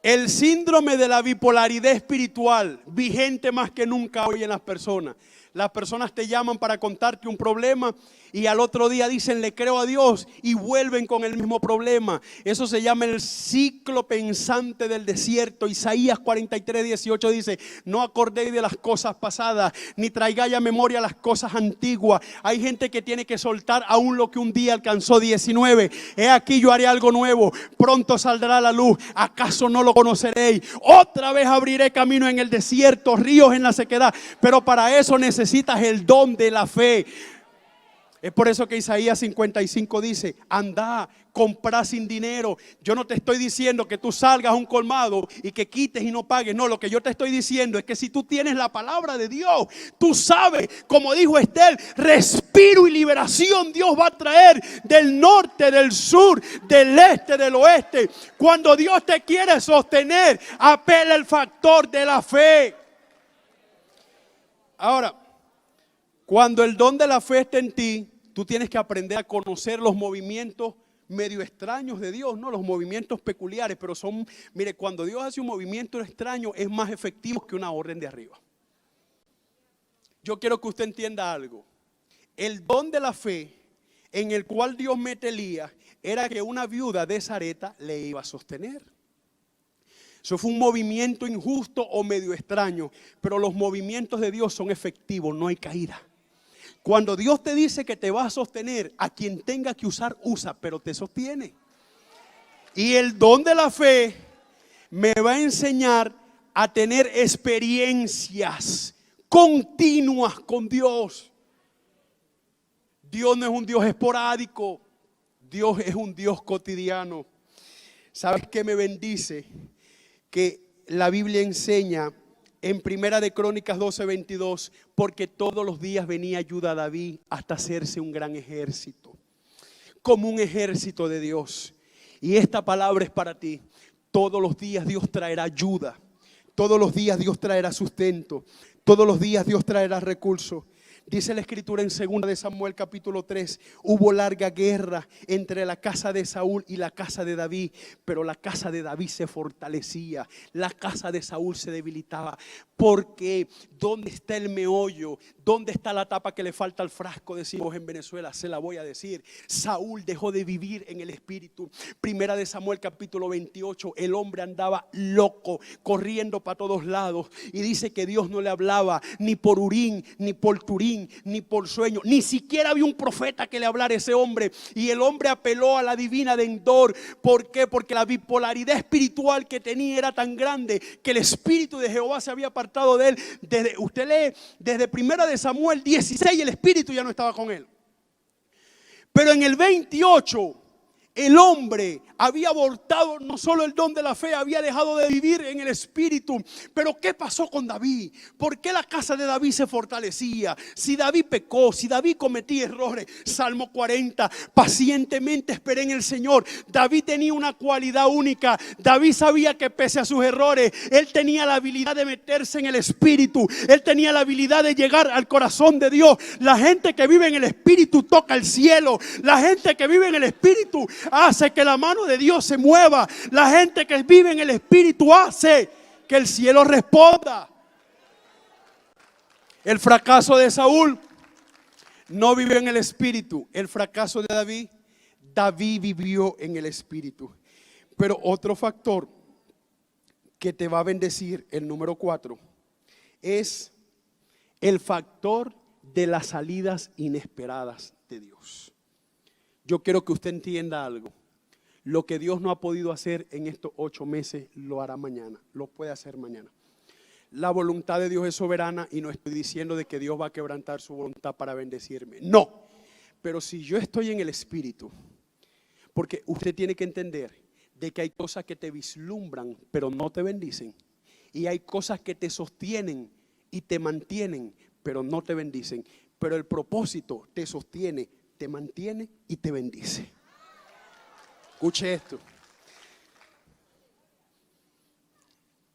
El síndrome de la bipolaridad espiritual, vigente más que nunca hoy en las personas. Las personas te llaman para contarte un problema y al otro día dicen le creo a Dios y vuelven con el mismo problema. Eso se llama el ciclo pensante del desierto. Isaías 43:18 dice: no acordéis de las cosas pasadas, ni traigáis a memoria las cosas antiguas. Hay gente que tiene que soltar aún lo que un día alcanzó. 19: he aquí yo haré algo nuevo, pronto saldrá la luz, ¿acaso no lo conoceréis? Otra vez abriré camino en el desierto, ríos en la sequedad. Pero para eso necesitas el don de la fe. Es por eso que Isaías 55 dice: anda, compra sin dinero. Yo no te estoy diciendo que tú salgas a un colmado y que quites y no pagues. No, lo que yo te estoy diciendo es que si tú tienes la palabra de Dios, tú sabes, como dijo Esther, respiro y liberación Dios va a traer del norte, del sur, del este, del oeste. Cuando Dios te quiere sostener, apela el factor de la fe. Ahora, cuando el don de la fe está en ti, tú tienes que aprender a conocer los movimientos medio extraños de Dios, no los movimientos peculiares, pero son, mire, cuando Dios hace un movimiento extraño es más efectivo que una orden de arriba. Yo quiero que usted entienda algo. El don de la fe en el cual Dios mete a Elías era que una viuda de Sarepta le iba a sostener. Eso fue un movimiento injusto o medio extraño, pero los movimientos de Dios son efectivos, no hay caída. Cuando Dios te dice que te va a sostener, a quien tenga que usar, usa, pero te sostiene. Y el don de la fe me va a enseñar a tener experiencias continuas con Dios. Dios no es un Dios esporádico, Dios es un Dios cotidiano. ¿Sabes qué me bendice? Que la Biblia enseña en Primera de Crónicas 12:22, porque todos los días venía ayuda a David hasta hacerse un gran ejército, como un ejército de Dios. Y esta palabra es para ti. Todos los días Dios traerá ayuda, todos los días Dios traerá sustento, todos los días Dios traerá recursos. Dice la escritura en 2 de Samuel capítulo 3, hubo larga guerra entre la casa de Saúl y la casa de David, pero la casa de David se fortalecía, la casa de Saúl se debilitaba. Porque ¿dónde está el meollo? ¿Dónde está la tapa que le falta al frasco? Decimos en Venezuela, se la voy a decir. Saúl dejó de vivir en el espíritu. Primera de Samuel capítulo 28, el hombre andaba loco, corriendo para todos lados. Y dice que Dios no le hablaba ni por Urín, ni por Turín, ni por sueño. Ni siquiera había un profeta que le hablara a ese hombre. Y el hombre apeló a la divina de Endor. ¿Por qué? Porque la bipolaridad espiritual que tenía era tan grande que el espíritu de Jehová se había apartado de él. Usted lee desde Primera de Samuel 16, el espíritu ya no estaba con él. Pero en el 28 el hombre había abortado no solo el don de la fe, había dejado de vivir en el espíritu. Pero ¿qué pasó con David? ¿Por qué la casa de David se fortalecía? Si David pecó, si David cometía errores. Salmo 40, pacientemente esperé en el Señor. David tenía una cualidad única. David sabía que pese a sus errores, él tenía la habilidad de meterse en el espíritu. Él tenía la habilidad de llegar al corazón de Dios. La gente que vive en el espíritu toca el cielo. La gente que vive en el espíritu hace que la mano de Dios se mueva. La gente que vive en el espíritu hace que el cielo responda. El fracaso de Saúl no vivió en el espíritu. El fracaso de David, David vivió en el espíritu. Pero otro factor que te va a bendecir, el número 4, es el factor de las salidas inesperadas de Dios. Yo quiero que usted entienda algo. Lo que Dios no ha podido hacer en estos 8 meses, lo hará mañana. Lo puede hacer mañana. La voluntad de Dios es soberana y no estoy diciendo de que Dios va a quebrantar su voluntad para bendecirme. No. Pero si yo estoy en el espíritu, porque usted tiene que entender de que hay cosas que te vislumbran, pero no te bendicen. Y hay cosas que te sostienen y te mantienen, pero no te bendicen. Pero el propósito te sostiene, te mantiene y te bendice. Escuche esto.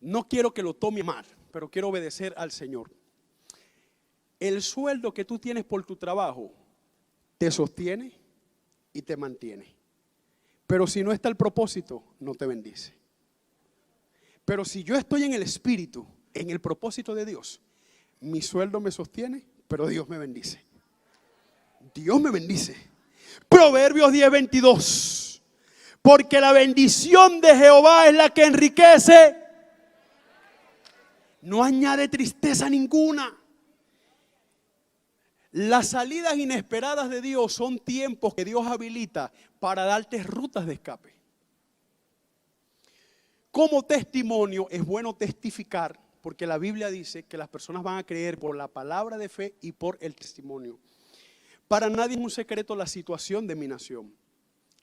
No quiero que lo tome mal, pero quiero obedecer al Señor. El sueldo que tú tienes por tu trabajo te sostiene y te mantiene. Pero si no está el propósito, no te bendice. Pero si yo estoy en el espíritu, en el propósito de Dios, mi sueldo me sostiene, pero Dios me bendice. Dios me bendice. Proverbios 10:22. Porque la bendición de Jehová es la que enriquece, no añade tristeza ninguna. Las salidas inesperadas de Dios son tiempos que Dios habilita para darte rutas de escape. Como testimonio es bueno testificar, porque la Biblia dice que las personas van a creer por la palabra de fe y por el testimonio. Para nadie es un secreto la situación de mi nación,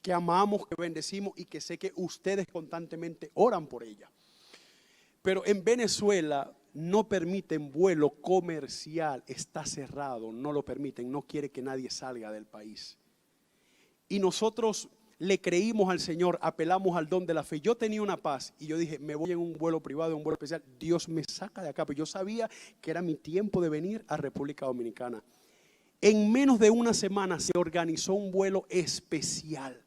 que amamos, que bendecimos y que sé que ustedes constantemente oran por ella. Pero en Venezuela no permiten vuelo comercial, está cerrado, no lo permiten, no quiere que nadie salga del país. Y nosotros le creímos al Señor, apelamos al don de la fe. Yo tenía una paz y yo dije, me voy en un vuelo privado, en un vuelo especial. Dios me saca de acá, pero yo sabía que era mi tiempo de venir a República Dominicana. En menos de una semana se organizó un vuelo especial.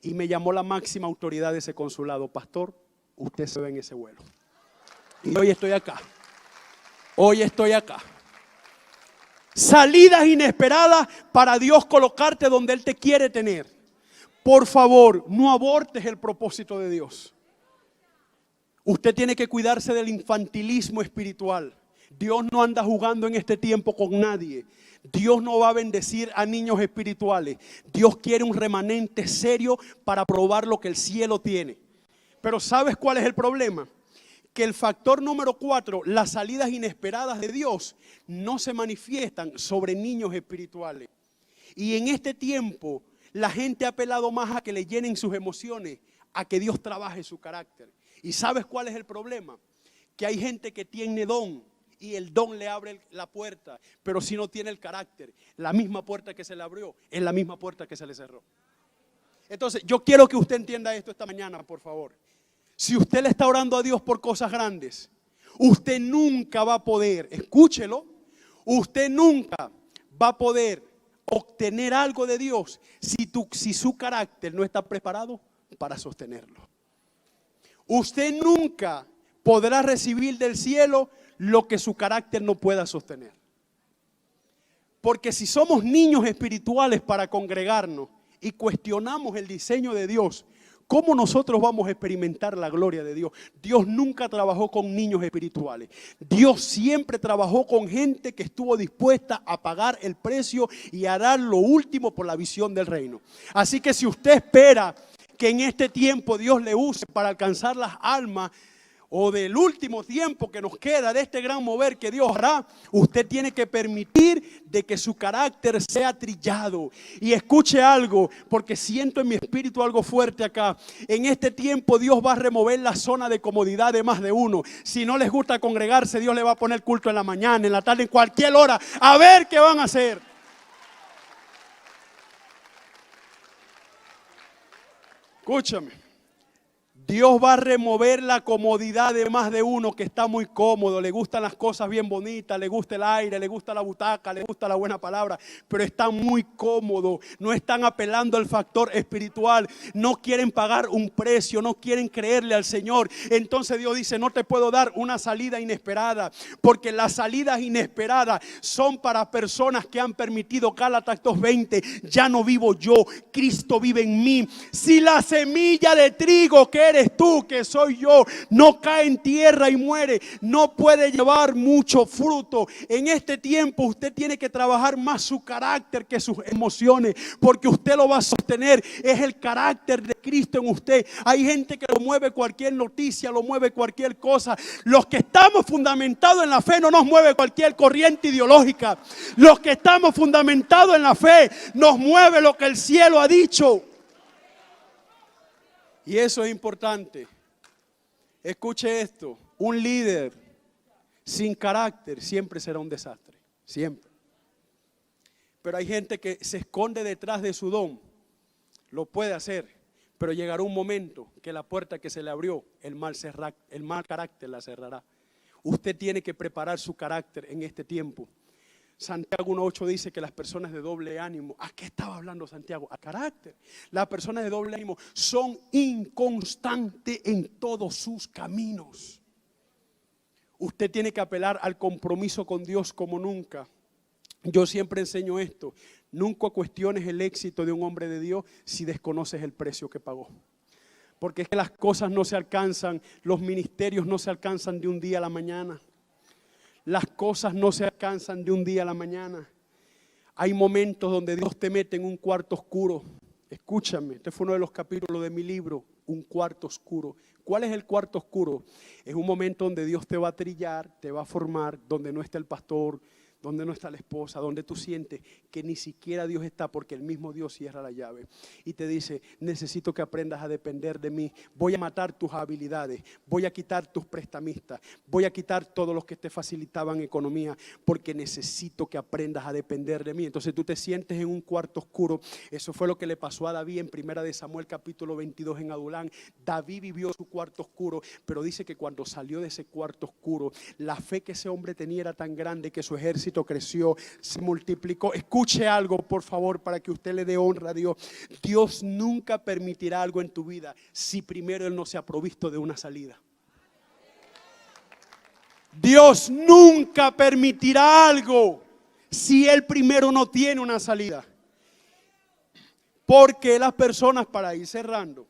Y me llamó la máxima autoridad de ese consulado. Pastor, usted se ve en ese vuelo. Y hoy estoy acá. Hoy estoy acá. Salidas inesperadas para Dios colocarte donde Él te quiere tener. Por favor, no abortes el propósito de Dios. Usted tiene que cuidarse del infantilismo espiritual. Dios no anda jugando en este tiempo con nadie. Dios no va a bendecir a niños espirituales. Dios quiere un remanente serio para probar lo que el cielo tiene. Pero ¿sabes cuál es el problema? Que el factor número 4, las salidas inesperadas de Dios, no se manifiestan sobre niños espirituales. Y en este tiempo, la gente ha apelado más a que le llenen sus emociones, a que Dios trabaje su carácter. ¿Y sabes cuál es el problema? Que hay gente que tiene don y el don le abre la puerta, pero si no tiene el carácter, la misma puerta que se le abrió es la misma puerta que se le cerró. Entonces, yo quiero que usted entienda esto esta mañana, por favor. Si usted le está orando a Dios por cosas grandes, usted nunca va a poder, escúchelo, usted nunca va a poder obtener algo de Dios si su carácter no está preparado para sostenerlo. Usted nunca podrá recibir del cielo lo que su carácter no pueda sostener. Porque si somos niños espirituales para congregarnos y cuestionamos el diseño de Dios, ¿cómo nosotros vamos a experimentar la gloria de Dios? Dios nunca trabajó con niños espirituales. Dios siempre trabajó con gente que estuvo dispuesta a pagar el precio y a dar lo último por la visión del reino. Así que si usted espera que en este tiempo Dios le use para alcanzar las almas, o del último tiempo que nos queda de este gran mover que Dios hará, usted tiene que permitir de que su carácter sea trillado. Y escuche algo, porque siento en mi espíritu algo fuerte acá. En este tiempo Dios va a remover la zona de comodidad de más de uno. Si no les gusta congregarse, Dios le va a poner culto en la mañana, en la tarde, en cualquier hora. A ver qué van a hacer. Escúchame. Dios va a remover la comodidad de más de uno que está muy cómodo, le gustan las cosas bien bonitas, le gusta el aire, le gusta la butaca, le gusta la buena palabra, pero están muy cómodos, no están apelando al factor espiritual, no quieren pagar un precio, no quieren creerle al Señor. Entonces Dios dice, no te puedo dar una salida inesperada, porque las salidas inesperadas son para personas que han permitido, Gálatas 2:20, ya no vivo yo, Cristo vive en mí. Si la semilla de trigo que eres tú, que soy yo, no cae en tierra y muere, no puede llevar mucho fruto. En este tiempo usted tiene que trabajar más su carácter que sus emociones, porque usted lo va a sostener, es el carácter de Cristo en usted. Hay gente que lo mueve cualquier noticia, lo mueve cualquier cosa. Los que estamos fundamentados en la fe no nos mueve cualquier corriente ideológica. Los que estamos fundamentados en la fe nos mueve lo que el cielo ha dicho. Y eso es importante. Escuche esto, un líder sin carácter siempre será un desastre, siempre. Pero hay gente que se esconde detrás de su don, lo puede hacer, pero llegará un momento que la puerta que se le abrió, el mal carácter la cerrará. Usted tiene que preparar su carácter en este tiempo. Santiago 1:8 dice que las personas de doble ánimo, ¿a qué estaba hablando Santiago? A carácter. Las personas de doble ánimo son inconstantes en todos sus caminos. Usted tiene que apelar al compromiso con Dios como nunca. Yo siempre enseño esto: nunca cuestiones el éxito de un hombre de Dios si desconoces el precio que pagó. Porque es que las cosas no se alcanzan, los ministerios no se alcanzan de un día a la mañana. Las cosas no se alcanzan de un día a la mañana. Hay momentos donde Dios te mete en un cuarto oscuro. Escúchame, este fue uno de los capítulos de mi libro, Un cuarto oscuro. ¿Cuál es el cuarto oscuro? Es un momento donde Dios te va a trillar, te va a formar, donde no está el pastor, donde no está la esposa, donde tú sientes que ni siquiera Dios está, porque el mismo Dios cierra la llave y te dice: necesito que aprendas a depender de mí. Voy a matar tus habilidades, voy a quitar tus prestamistas, voy a quitar todos los que te facilitaban economía, porque necesito que aprendas a depender de mí. Entonces tú te sientes en un cuarto oscuro. Eso fue lo que le pasó a David en 1 Samuel capítulo 22 en Adulán. David vivió su cuarto oscuro, pero dice que cuando salió de ese cuarto oscuro, la fe que ese hombre tenía era tan grande que su ejército creció, se multiplicó. Escuche algo, por favor, para que usted le dé honra a Dios. Dios nunca permitirá algo en tu vida si primero Él no se ha provisto de una salida. Dios nunca permitirá algo si Él primero no tiene una salida. Porque las personas, para ir cerrando,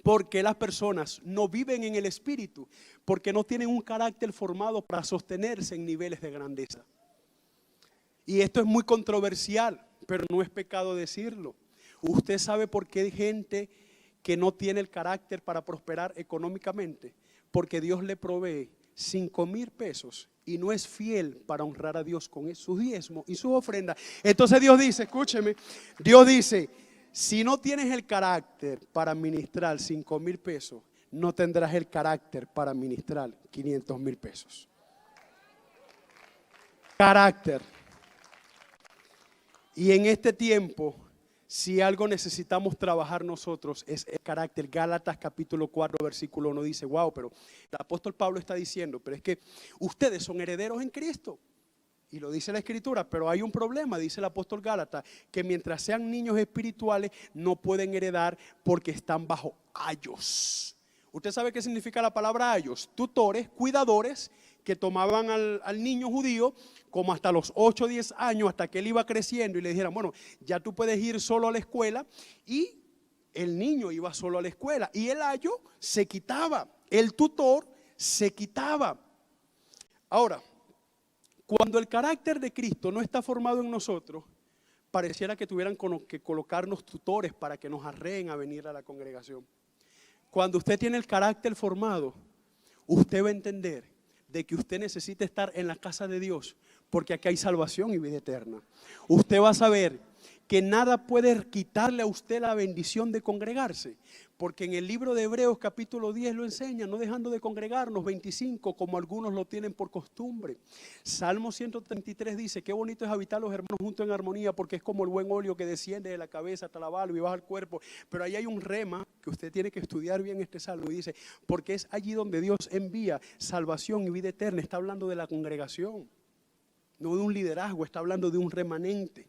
porque las personas no viven en el espíritu, porque no tienen un carácter formado para sostenerse en niveles de grandeza. Y esto es muy controversial, pero no es pecado decirlo. Usted sabe por qué hay gente que no tiene el carácter para prosperar económicamente, porque Dios le provee 5,000 pesos y no es fiel para honrar a Dios con sus diezmos y sus ofrendas. Entonces Dios dice, escúcheme, Dios dice: si no tienes el carácter para administrar 5,000 pesos, no tendrás el carácter para administrar 500,000 pesos. Carácter. Y en este tiempo, si algo necesitamos trabajar nosotros, es el carácter. Gálatas capítulo 4 versículo 1 dice: wow, pero el apóstol Pablo está diciendo, pero es que ustedes son herederos en Cristo. Y lo dice la Escritura, pero hay un problema, dice el apóstol Gálatas, que mientras sean niños espirituales no pueden heredar porque están bajo ayos. ¿Usted sabe qué significa la palabra ayos? Tutores, cuidadores que tomaban al niño judío como hasta los 8 o 10 años, hasta que él iba creciendo, y le dijeran: bueno, ya tú puedes ir solo a la escuela. Y el niño iba solo a la escuela y el ayo se quitaba, el tutor se quitaba. Ahora, cuando el carácter de Cristo no está formado en nosotros, pareciera que tuvieran que colocarnos tutores para que nos arreen a venir a la congregación. Cuando usted tiene el carácter formado, usted va a entender de que usted necesita estar en la casa de Dios, porque aquí hay salvación y vida eterna. Usted va a saber que nada puede quitarle a usted la bendición de congregarse, porque en el libro de Hebreos capítulo 10 lo enseña: no dejando de congregarnos, 25, como algunos lo tienen por costumbre. Salmo 133 dice: qué bonito es habitar los hermanos juntos en armonía, porque es como el buen óleo que desciende de la cabeza hasta la barba y baja al cuerpo. Pero ahí hay un rema que usted tiene que estudiar bien este salmo, y dice: porque es allí donde Dios envía salvación y vida eterna. Está hablando de la congregación, no de un liderazgo, está hablando de un remanente.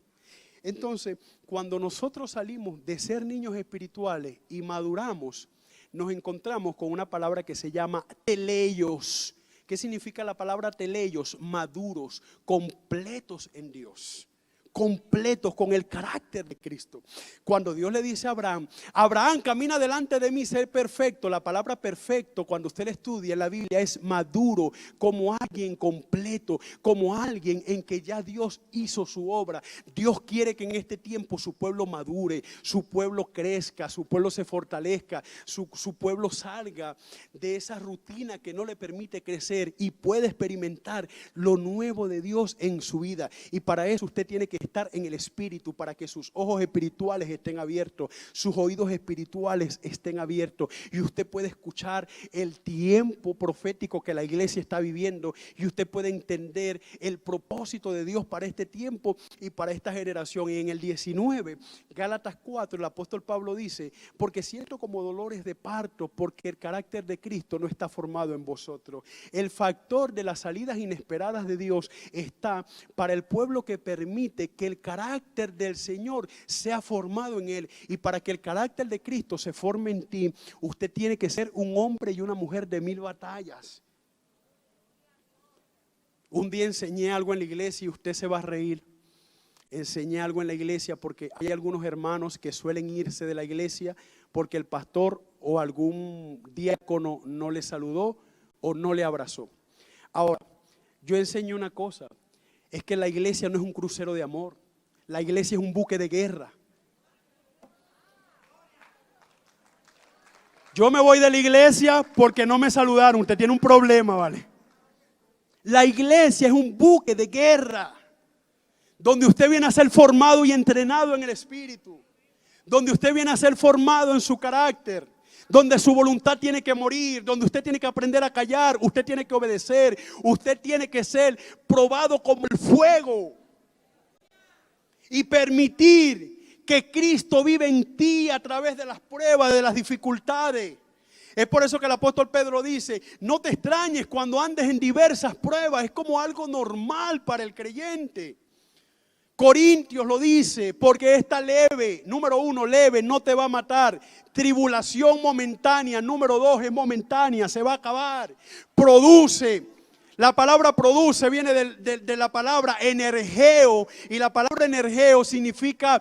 Entonces, cuando nosotros salimos de ser niños espirituales y maduramos, nos encontramos con una palabra que se llama teleios. ¿Qué significa la palabra teleios? Maduros, completos en Dios. Completos con el carácter de Cristo. Cuando Dios le dice a Abraham: Abraham, camina delante de mí, sé perfecto. La palabra perfecto, cuando usted la estudia en la Biblia, es maduro, como alguien completo, como alguien en que ya Dios hizo su obra. Dios quiere que en este tiempo su pueblo madure, su pueblo crezca, su pueblo se fortalezca, su pueblo salga de esa rutina que no le permite crecer y pueda experimentar lo nuevo de Dios en su vida. Y para eso usted tiene que estar en el espíritu, para que sus ojos espirituales estén abiertos, sus oídos espirituales estén abiertos, y usted puede escuchar el tiempo profético que la iglesia está viviendo, y usted puede entender el propósito de Dios para este tiempo y para esta generación. Y en el 19, Gálatas 4, el apóstol Pablo dice: porque siento como dolores de parto, porque el carácter de Cristo no está formado en vosotros. El factor de las salidas inesperadas de Dios está para el pueblo que permite que el carácter del Señor sea formado en él. Y para que el carácter de Cristo se forme en ti, usted tiene que ser un hombre y una mujer de 1000 batallas. Un día enseñé algo en la iglesia y usted se va a reír. Enseñé algo en la iglesia porque hay algunos hermanos que suelen irse de la iglesia porque el pastor o algún diácono no le saludó o no le abrazó. Ahora, yo enseño una cosa, es que la iglesia no es un crucero de amor, la iglesia es un buque de guerra. Yo me voy de la iglesia porque no me saludaron, usted tiene un problema, ¿vale? La iglesia es un buque de guerra, donde usted viene a ser formado y entrenado en el Espíritu, donde usted viene a ser formado en su carácter, donde su voluntad tiene que morir, donde usted tiene que aprender a callar, usted tiene que obedecer, usted tiene que ser probado como el fuego y permitir que Cristo vive en ti a través de las pruebas, de las dificultades. Es por eso que el apóstol Pedro dice, no te extrañes cuando andes en diversas pruebas, es como algo normal para el creyente. Corintios lo dice, porque esta leve, número 1, leve, no te va a matar. Tribulación momentánea, número 2, es momentánea, se va a acabar. Produce, la palabra produce viene de la palabra energeo, y la palabra energeo significa,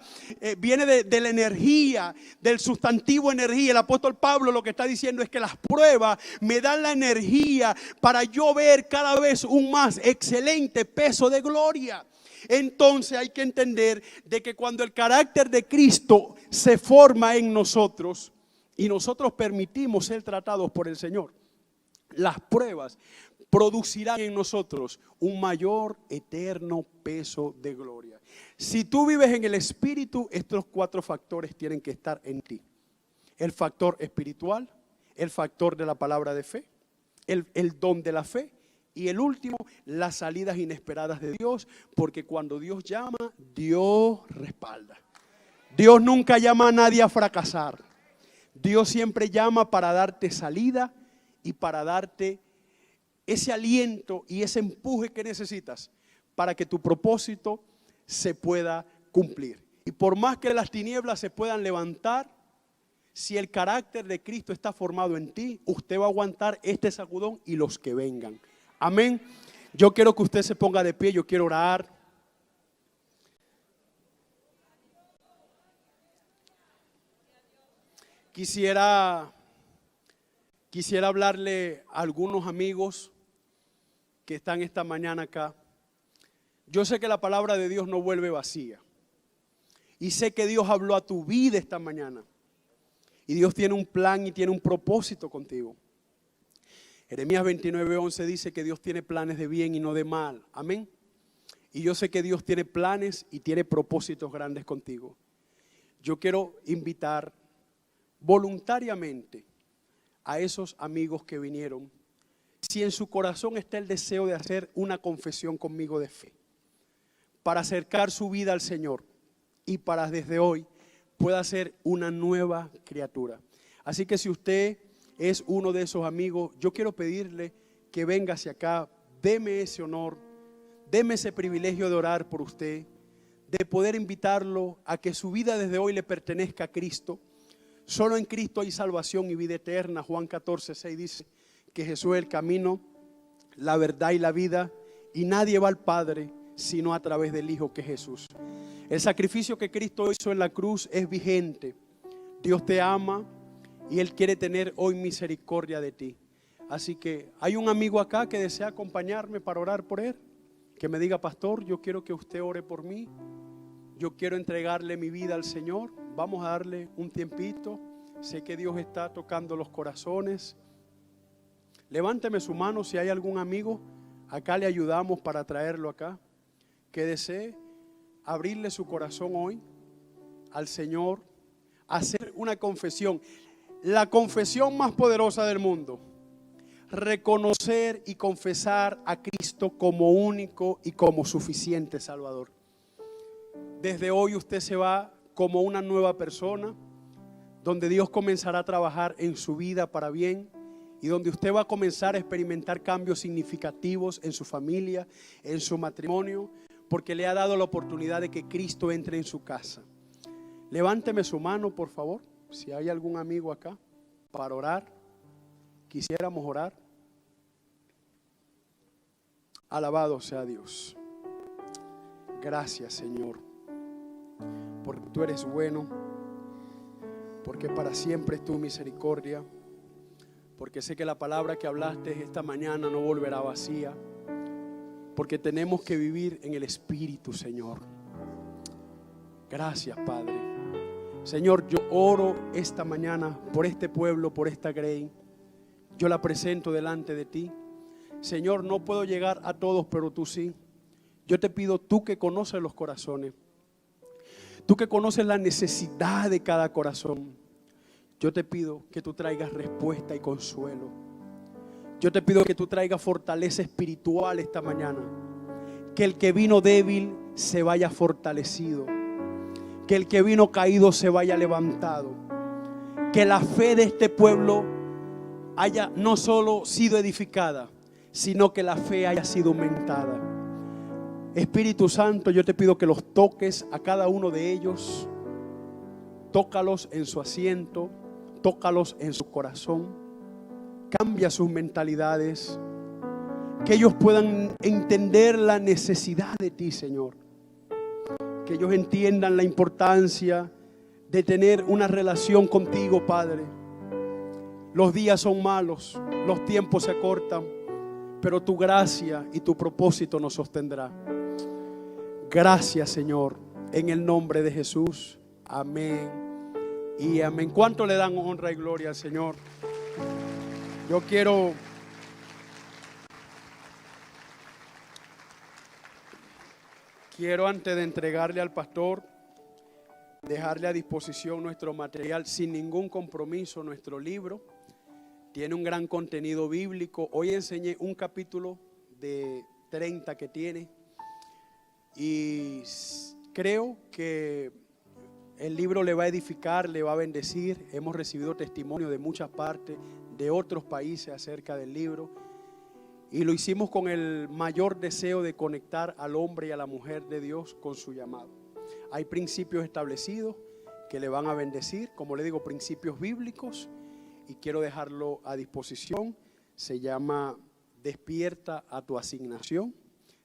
viene de la energía, del sustantivo energía. El apóstol Pablo lo que está diciendo es que las pruebas me dan la energía para yo ver cada vez un más excelente peso de gloria. Entonces hay que entender de que cuando el carácter de Cristo se forma en nosotros y nosotros permitimos ser tratados por el Señor, las pruebas producirán en nosotros un mayor eterno peso de gloria. Si tú vives en el Espíritu, estos 4 factores tienen que estar en ti. El factor espiritual, el factor de la palabra de fe, el don de la fe. Y el último, las salidas inesperadas de Dios, porque cuando Dios llama, Dios respalda. Dios nunca llama a nadie a fracasar. Dios siempre llama para darte salida y para darte ese aliento y ese empuje que necesitas para que tu propósito se pueda cumplir. Y por más que las tinieblas se puedan levantar, si el carácter de Cristo está formado en ti, usted va a aguantar este sacudón y los que vengan. Amén. Yo quiero que usted se ponga de pie, yo quiero orar. Quisiera hablarle a algunos amigos que están esta mañana acá. Yo sé que la palabra de Dios no vuelve vacía. Y sé que Dios habló a tu vida esta mañana. Y Dios tiene un plan y tiene un propósito contigo. Jeremías 29:11 dice que Dios tiene planes de bien y no de mal. Amén. Y yo sé que Dios tiene planes y tiene propósitos grandes contigo. Yo quiero invitar voluntariamente a esos amigos que vinieron, si en su corazón está el deseo de hacer una confesión conmigo de fe, para acercar su vida al Señor y para desde hoy pueda ser una nueva criatura. Así que si usted es uno de esos amigos, yo quiero pedirle que venga hacia acá, deme ese honor, deme ese privilegio de orar por usted, de poder invitarlo a que su vida desde hoy le pertenezca a Cristo. Solo en Cristo hay salvación y vida eterna. Juan 14:6 dice que Jesús es el camino, la verdad y la vida, y nadie va al Padre sino a través del Hijo, que es Jesús. El sacrificio que Cristo hizo en la cruz es vigente. Dios te ama y Él quiere tener hoy misericordia de ti. Así que hay un amigo acá que desea acompañarme para orar por él. Que me diga: pastor, yo quiero que usted ore por mí. Yo quiero entregarle mi vida al Señor. Vamos a darle un tiempito. Sé que Dios está tocando los corazones. Levánteme su mano si hay algún amigo. Acá le ayudamos para traerlo acá, que desee abrirle su corazón hoy al Señor, hacer una confesión. La confesión más poderosa del mundo: reconocer y confesar a Cristo como único y como suficiente Salvador. Desde hoy usted se va como una nueva persona, donde Dios comenzará a trabajar en su vida para bien y donde usted va a comenzar a experimentar cambios significativos en su familia, en su matrimonio, porque le ha dado la oportunidad de que Cristo entre en su casa. Levánteme su mano, por favor, si hay algún amigo acá para orar. Quisiéramos orar. Alabado sea Dios. Gracias, Señor, porque tú eres bueno, porque para siempre es tu misericordia, porque sé que la palabra que hablaste esta mañana no volverá vacía, porque tenemos que vivir en el Espíritu, Señor. Gracias, Padre. Señor, yo oro esta mañana por este pueblo, por esta Grey. Yo la presento delante de ti. Señor, no puedo llegar a todos, pero tú sí. Yo te pido, tú que conoces los corazones, tú que conoces la necesidad de cada corazón, yo te pido que tú traigas respuesta y consuelo. Yo te pido que tú traigas fortaleza espiritual esta mañana. Que el que vino débil se vaya fortalecido. Que el que vino caído se vaya levantado. Que la fe de este pueblo haya no solo sido edificada, sino que la fe haya sido aumentada. Espíritu Santo, yo te pido que los toques a cada uno de ellos. Tócalos en su asiento, tócalos en su corazón. Cambia sus mentalidades. Que ellos puedan entender la necesidad de ti, Señor. Que ellos entiendan la importancia de tener una relación contigo, Padre. Los días son malos, los tiempos se acortan, pero tu gracia y tu propósito nos sostendrá. Gracias, Señor, en el nombre de Jesús. Amén y amén. ¿Cuánto le dan honra y gloria al Señor? Yo quiero antes de entregarle al pastor, dejarle a disposición nuestro material sin ningún compromiso, nuestro libro. Tiene un gran contenido bíblico. Hoy enseñé un capítulo de 30 que tiene. Y creo que el libro le va a edificar, le va a bendecir. Hemos recibido testimonio de muchas partes, de otros países acerca del libro. Y lo hicimos con el mayor deseo de conectar al hombre y a la mujer de Dios con su llamado. Hay principios establecidos que le van a bendecir, como le digo, principios bíblicos. Y quiero dejarlo a disposición. Se llama Despierta a tu asignación.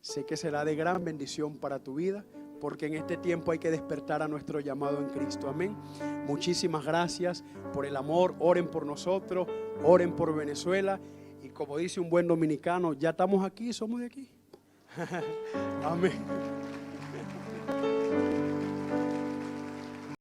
Sé que será de gran bendición para tu vida, porque en este tiempo hay que despertar a nuestro llamado en Cristo. Amén. Muchísimas gracias por el amor. Oren por nosotros, oren por Venezuela. Y como dice un buen dominicano, ya estamos aquí, somos de aquí. Amén.